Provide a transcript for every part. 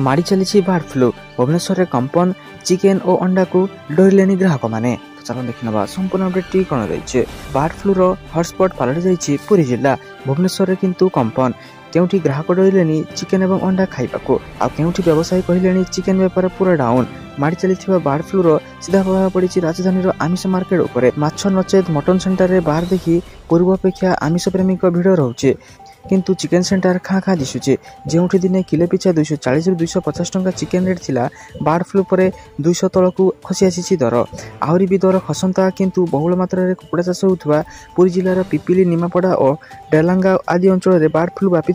माड़ी चली bird flu Bhubaneswar में कंपन चिकेन और अंडा को डरिले ग्राहक मैंने चलो देखा संपूर्ण अपडेट कौन रही बर्ड फ्लूर हटस्पट पलटि जाइए पुरी जिला भुवनेश्वर में किंतु कंपन केउठी ग्राहक डरिले चिकेन और अंडा खाइबाकू आउठी व्यवसायी कहले चिकेन बेपार पूरा डाउन माड़ी चली बर्ड फ्लूर सीधा प्रभाव पड़ी राजधानी आमिष मार्केट उपर माछ नचेत मटन सेंटर में बाहर देखी पूर्व अपेक्षा आमिष प्रेमी भिड़ रोचे किंतु चिकेन सेंटर खाँ खाँ दिशुचे जो दिने किलो पिछा 240 ରୁ 250 टंका चिकेन रेट थिला बर्ड फ्लू पर 200 तलकू खसी आसी दर आहरी भी दर खसंता किंतु बहुल मात्रा रे कुकुड़ा चाष होउथबा पुरी जिलार पिपिली निमापड़ा और डेलांगा आदि अंचल में बर्ड फ्लू व्यापी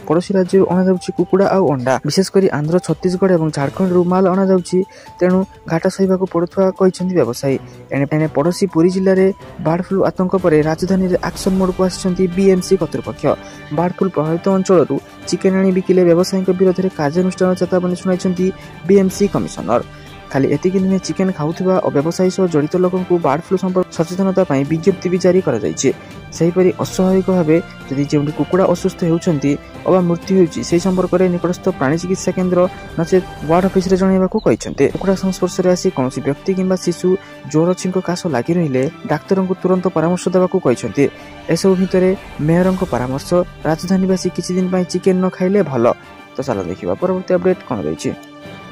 पड़ोशी राज्य अणा जाउछि कुकुड़ा और अंडा विशेषकर आंध्र छत्तीसगढ़ और झारखंड माल अणा जाउछि तेणु घाटा सहिबाकू पड़ुथबा कहिसेंति व्यवसायी एने पड़ोशी पुरी जिले में बर्ड फ्लू आतंक पर राजधानी में एक्शन मोड को आसिछंती बीएमसी कर्तृपक्ष बर्ड फ्लू प्रभावित अंचल चिकेन आनी बिकिले व्यवसायी विरोध में कार्यानुष्ठान चेतावनी शुणाई बीएमसी कमिशनर खाली एतिक नुहे चिकेन खाऊा और व्यवसायी सह जड़ित लोक बर्ड फ्लू संपर्क सचेतनता विज्ञप्ति भी जारी कर अस्वाभाविक भाव जदि जो कुकुड़ा असुस्थ होती अथवा मृत्यु होती संपर्क में निकटस्थ प्राणी चिकित्सा केन्द्र नचेत वार्ड ऑफिस रे जणाइबाकू कहिसेंते कुकुड़ा संस्पर्श में आसी कौन व्यक्ति किंबा शिशु ज्वर छिंक काश लगी रहिले डाक्तर को तुरंत परामर्श देवाकू कहिसेंते एसबू भितर मेयर परामर्श राजधानीवासी किछि दिन चिकेन न खाइले भल तो चलो देखा परवर्ती अपडेट कौन रही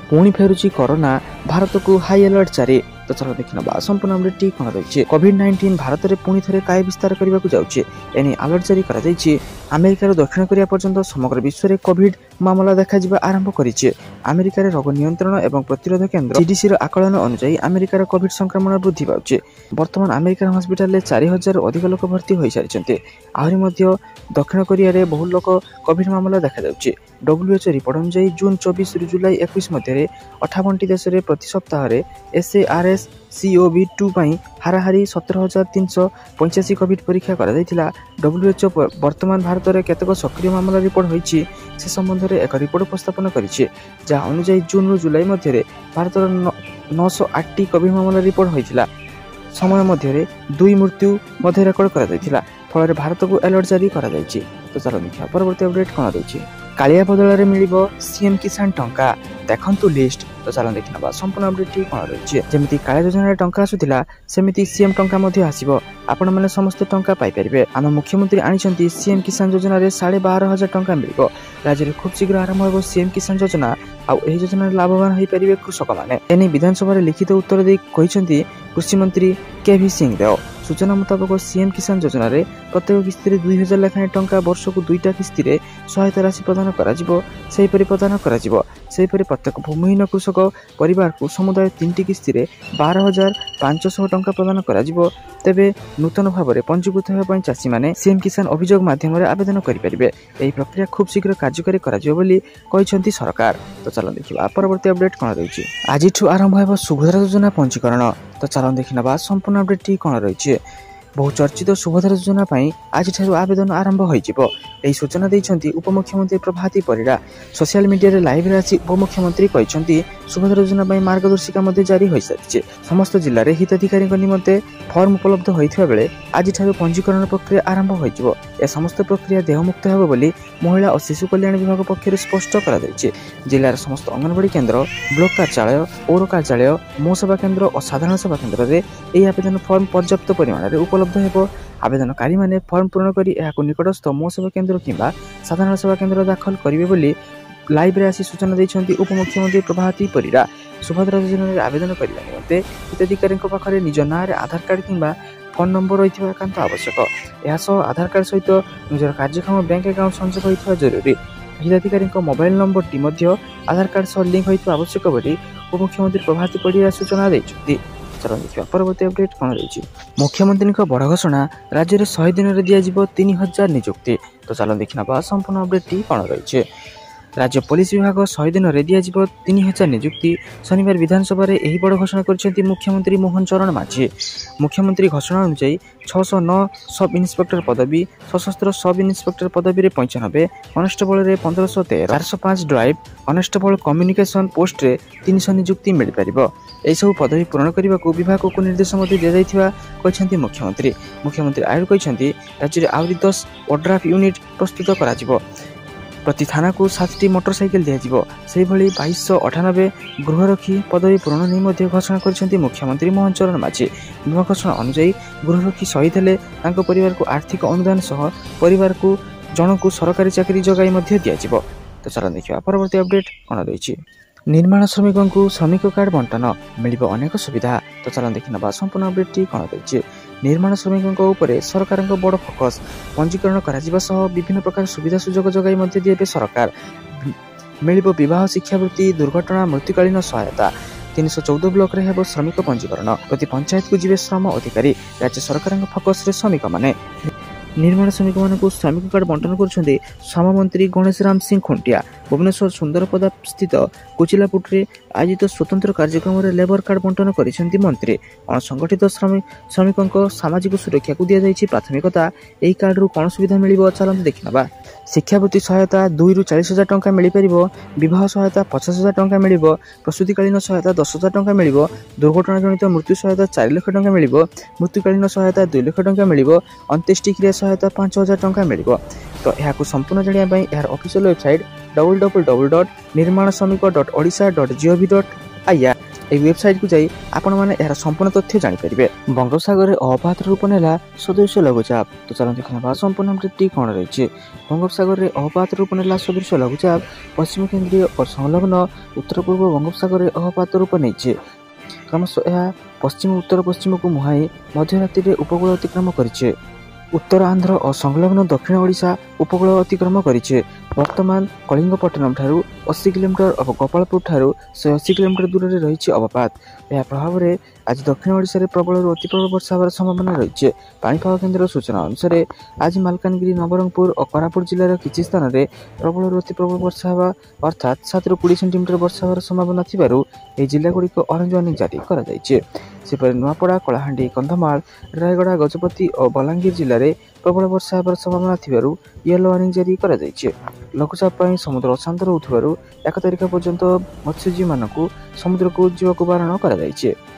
पुणी फेरुची कोरोना भारत को हाई अलर्ट जारी तो चलो देखा संपूर्ण अपडेट कौन रही कोविड-19 भारत में पुणी थे काय विस्तार करने को जाउछे एने अलर्ट जारी करा जाइए अमेरिकार दक्षिण कोरिया पर्यंत समग्र विश्व में कोविड मामला देखा आरंभ करिछे अमेरिकार रोग नियंत्रण एवं प्रतिरोध केन्द्र सीडीसी आकलन अनुसार अमेरिकार कोविड संक्रमण वृद्धि पाउछे वर्तमान अमेरिकार हॉस्पिटल में 4000 अधिक लोक भर्ती हो सारी आहरी मध्य दक्षिण कोरिया रे बहु लोक कोविड मामला देखा जाउछे WHO रिपोर्ट अनुसार जून 24 रु जुलाई 21 मध्य 58 देश में प्रति सप्ताह SARS-CoV-2 हाराहारी 17,385 कोविड परीक्षा करा जायतिला। WHO वर्तमान भारत में केतक सक्रिय मामला रिपोर्ट होईछि से संबंध में एक रिपोर्ट उपस्थापन करिछि जहाँ अनुसार जून रु जुलाई मध्य भारत 908 कोविड मामला रिपोर्ट होईतिला समय मध्य 2 मृत्यु मध्य रेकर्ड करा जायतिला फल भारत को अलर्ट जारी करा जायछि। तो चलो देखा परवर्ती अपडेट कौन रही कालिया बदल में मिल सीएम किसान टंका देखंतु लिस्ट तो चलो देखा संपूर्ण अपडेट कौन रही जमी कालिया योजना टंका आसूला सेमती सीएम टंका आसो आपण मैंने समस्त टंका पाइपर आम मुख्यमंत्री आनी सीएम किसान योजना 12,500 टंका मिल राज्य में खूब शीघ्र आरंभ हो सीएम किसान योजना आई योजना लाभवान हो पारे कृषक मैंने एने विधानसभा लिखित उत्तर दे कृषि मंत्री केवी सिंह देव सूचना मुताबक सीएम किसान योजना रे प्रत्येक किस्ती 2,000 लेखाएं टंका वर्ष को 2टा किस्ती रे सहायता राशि प्रदान प्रदान प्रत्येक भूमिहीन कृषक परिवार को समुदाय 3टी किस्ती रे 12,500 टंका प्रदान करा तेबे नूतन भाव में पंजीकृत होगा चाषी मैंने सीएम किसान अभियोग माध्यम आवेदन करेंगे यह प्रक्रिया खूब शीघ्र कार्यकारी कर सरकार। तो चलो देखा परवर्ती अपडेट कौन रही आज आरंभ हो सुभद्रा योजना पंजीकरण तो चलो देखा संपूर्ण अपडेट कौन रही बहुचर्चित सुभद्रा योजना आज आवेदन आरंभ हो सूचना देते उपमुख्यमंत्री प्रभाती परिड़ा सोशल मीडिया लाइव रे आसी उपमुख्यमंत्री कहते सुभद्रा योजना मार्गदर्शिका जारी हो सारी समस्त जिले में हिताधिकारी निमंते फर्म उपलब्ध होता बेले आज पंजीकरण प्रक्रिया आरंभ हो समस्त प्रक्रिया देहमुक्त हो महिला और शिशु कल्याण विभाग पक्षर स्पष्ट कर जिलार समस्त अंगनवाड़ी केन्द्र ब्लॉक कार्यालय पौर कार्यालय मो सेवा केन्द्र और साधारण सेवा केन्द्र में यह आवेदन फर्म पर्याप्त परिमाण में उपलब्ध हो आवेदनकारी माने फर्म पूर्ण करी निकटस्थ मो सेवा केन्द्र किंबा साधारण सेवा केन्द्र दाखल करेंगे लाइव रे आसी सूचना देते उपमुख्यमंत्री प्रभाती परिड़ा सुभद्रा योजना आवेदन करने निमंते हिताधिकारी पाखे निज ना आधार कार्ड किंबा फोन नंबर रही एकांत आवश्यक यह आधार कार्ड सहित निजर कार्यक्षम बैंक अकाउंट संयोग होता जरूरी हिताधिकारी मोबाइल नंबर टी आधार कार्ड सह लिंक होता आवश्यक बोली उपमुख्यमंत्री प्रभाती परिड़ा सूचना देते। चलो देखा परवर्ती अपडेट कौन रही मुख्यमंत्री बड़ घोषणा राज्य में 100 दिन में दिज्व 3,000 नियुक्ति तो चलो देखा संपूर्ण अपडेट कौन रही राज्य पुलिस विभाग 100 दिन में दिज्व 3,000 नियुक्ति शनिवार विधानसभा में यही बड़ घोषणा कर मुख्यमंत्री मोहन चरण माझी मुख्यमंत्री घोषणा अनुसार 609 सब इन्स्पेक्टर पदवी सशस्त्र सब इन्स्पेक्टर पदवी में 95 constable 1513 405 drive constable communication post रे 300 नियुक्ति मिल पार यह पदवी पूरण करने को विभाग को निर्देश दिया मुख्यमंत्री आयुर कहते राज्य में आहरी 10 ओड्राफ यूनिट प्रस्तुत कर प्रति थाना को 7टी मोटरसाइकेल दिज्व से 2298 गृहरक्षी पदवी पूरण नहीं घोषणा कर मुख्यमंत्री मोहन चरण माझी। नूआ घोषणा अनुଯାयी गृहरक्षी शहीद हेले परिवार को आर्थिक अनुदान सह परिवार को जन को सरकारी चाकरी जगाई दिज्व। तो चल देखा परवर्ती अपडेट कौन रही। निर्माण श्रमिकों को श्रमिक कार्ड बंटन मिल अनेक सुविधा। तो चल देखा संपूर्ण अपडेट कौन रही। निर्माण श्रमिकों उपर सरकार बड़ फोकस पंजीकरण कर विभिन्न प्रकार सुविधा सुजोग जगाई दिए सरकार। मिल बह शिक्षावृत्ति दुर्घटना मृत्युकालीन सहायता 314 ब्लॉक रे हेबो श्रमिक पंजीकरण। प्रति पंचायत को जीवे श्रम अधिकारी। राज्य सरकार फोकस रे श्रमिक माने निर्माण श्रमिक मानक श्रमिक कार्ड बंटन कर श्रम मंत्री गणेश राम सिंह खुंटिया भुवनेश्वर सुंदरपदा स्थित कुचिलापुटे आयोजित स्वतंत्र कार्यक्रम में लेबर कार्ड बंटन कर मंत्री। अणसंगठित श्रमिकों सामाजिक सुरक्षा को दी प्राथमिकता। यही कार्ड रु कौन सुविधा मिल चलते देखा। शिक्षावृत्ति सहायता 2 ରୁ 40,000 टंका मिल पार। बह सहायता 50,000 टंका मिल। प्रसूतिकालीन सहायता 10,000 टंका मिल। दुर्घटना जनित मृत्यु सहायता 4 लाख टंका मिल। मृत्युकालीन सहायता 2 लाख टंका मिल। अंत्येष्टिक्रिया सहायता 5,000 टंका मिल। तो यह संपूर्ण जाना यार ऑफिशियल वेबसाइट www.nirmanasamiko.odisha.gov.ir এই वेबसाइट को जाई आपण माने यार संपूर्ण तथ्य जानि परिबे। बंगोपसागर रे अवपात रूप नेला सदृश लघुचाप। तो चलो देखा संपूर्ण अपडेट कौन रही। बंगोपसागर रे अवपात रूप नेला सदृश लघुचाप पश्चिम केंद्रीय और संलग्न उत्तर पूर्व बंगोपसागर रे अवपात रूप नहीं। क्रमशः यह पश्चिम उत्तर पश्चिम को मुहाई मध्यरात्रि उपकूल अतिक्रम करिछे। उत्तर आंध्र और संलग्न दक्षिण ओडिशा उपकूल अतिक्रम करिछे। वर्तमान कलिंगपट्टनम ठारू 80 किलोमीटर और गोपालपुर ठारू 180 किलोमीटर दूर में रही अवपात। यह प्रभाव में आज दक्षिण ओडिशा रे प्रबल अति प्रबल वर्षा होवार संभावना रही। पाणीपाग केन्द्र सूचना अनुसार आज मालकानगिरी नवरंगपुर और कोरापुट जिलार किसी स्थान में प्रबल अति प्रबल वर्षा होगा अर्थात 7 ରୁ 20 सेंटीमीटर वर्षा होवार संभावना थिबारु एही जिलागुड़िक ऑरेंज वार्निंग जारी करा जायछि। सेपरि नुआपड़ा कलाहांडी कंधमाल रायगड़ा गजपति और बलांगीर जिले में प्रबल वर्षा होवार संभावना थिबारु येलो वार्निंग जारी करा जायछि। लघुचाप पर समुद्र अशांत रहुथिबारु 1 तारिख पर्यंत मत्स्यजीवी मानकु समुद्र को जीवाकु बारण करा जायछि।